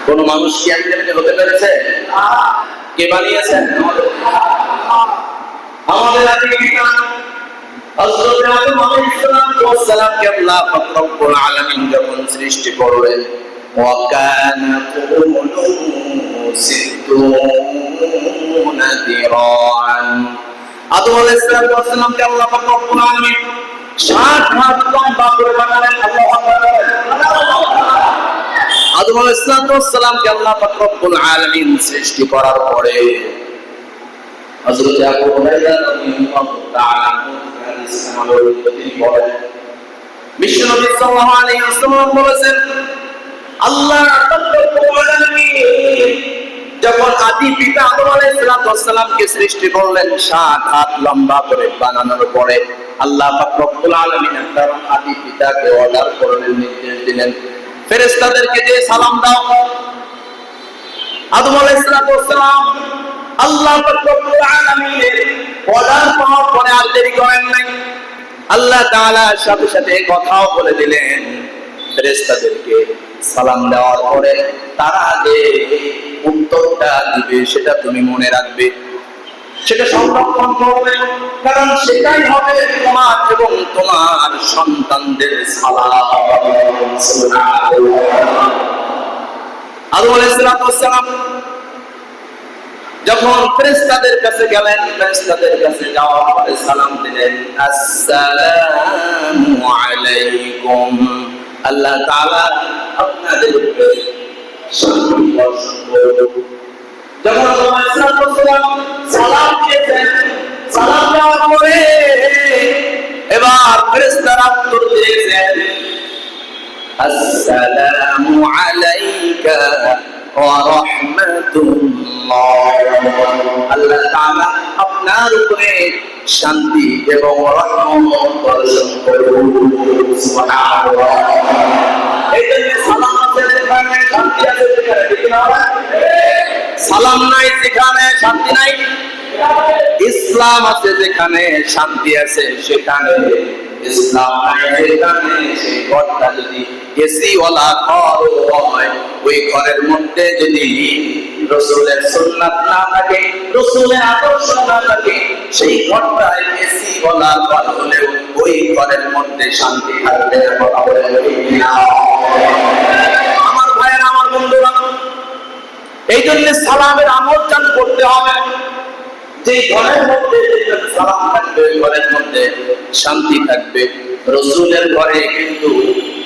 কোন মানুষ কি একদিনে হতে পেরেছে? কে বানিয়েছেন? আমাদের আগে হযরত আদম আলাইহিস সালামকে আল্লাহ পাক রব্বুল আলামিন যখন সৃষ্টি করলেন, ওয়া কানা তুলুহু সিত্তুনা দিরান, আদম আলাইহিস সালামকে আল্লাহ পাক রব্বুল আলামিন 60 হাত লম্বা করে বানালেন। আল্লাহু আকবার। আদম আলাইহিস সালামকে আল্লাহ পাক রব্বুল আলামিন সৃষ্টি করার পরে হযরত আবু হুরায়রা রাদিয়াল্লাহু তাআলা তিনি বলেন, বিশ্বনবী সাল্লাল্লাহু আলাইহি ওয়াসাল্লাম বলেছেন, আল্লাহ রব্বুল আলামিন যখন আদি পিতা আদম আলাইহিস সালামকে সৃষ্টি করলেন 60 হাত লম্বা করে বানানোর পরে আল্লাহ পাক রব্বুল আলামিন তার আদি পিতাকে অর্ডার করলেন, নির্দেশ দিলেন, ফেরেশতাদেরকে দিয়ে সালাম দাও। আদম আলাইহিস সালাম আল্লাহ পাক রব্বুল আলামিনের অর্ডার পাওয়ার পরে আর দেরি করেন নাই, আল্লাহ তাআলা সাথে সাথে কথাও বলে দিলেন ফেরেশতাদেরকে সালাম দেওয়ার পরে তারা যে উত্তরটা দিবে সেটা তুমি মনে রাখবে, সেটা সংরক্ষণ করবে, কারণ সেটাই হবে তোমার এবং তোমার সন্তানদের সালাম। আদম আলাইহিস সালাম যখন ফেরেশতাদের কাছে গেলেন, ফেরেশতাদের কাছে যাওয়ার পরে সালাম দিলেন, আসসালামু আলাইকুম, আল্লাহ তাআলা আপনাদের উপরে শান্তি বর্ষণ করুন। যখন আদম আলাইহিস সালাম সালাম দিয়েছেন, সালাম দেওয়ার পরে এবার ফেরেশতারা উত্তর দিয়েছেন, আসসালামু আলাইকা ওয়া রাহমাতুল্লাহ, আল্লাহ তাআলা আপনার উপরে শান্তি এবং রহমত বর্ষণ করুন। সুবহানাল্লাহ। এই জন্য সালাম আছে যেখানে শান্তি আছে, সেখানে ঠিক না? সালাম নাই যেখানে শান্তি নাই, ইসলাম আছে যেখানে শান্তি আছে সেখানে ইসলাম নাই, যেখানে সেই ঘরটা যদি এসি ওয়ালা ঘর হয়, ওই ঘরের মধ্যে যদি রাসূলের সুন্নাত না থাকে, রাসূলের আদর্শ না থাকে, সেই ঘরটায় এসি ওয়ালা ঘর হলেও ওই ঘরের মধ্যে শান্তি থাকবে না। আমার ভাইয়েরা, আমার বন্ধুরা, এই জন্য সালামের আমল চালু করতে হবে। যে ঘরের মধ্যে সালাম থাকবে ওই ঘরের মধ্যে শান্তি থাকবে। রাসূলের ঘরে কিন্তু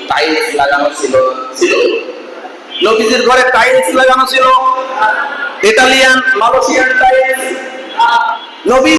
টাইলস লাগানো ছিল, নবীজির ঘরে টাইলস লাগানো ছিল, ইতালিয়ান মালয়েশিয়ান টাইলস। নবী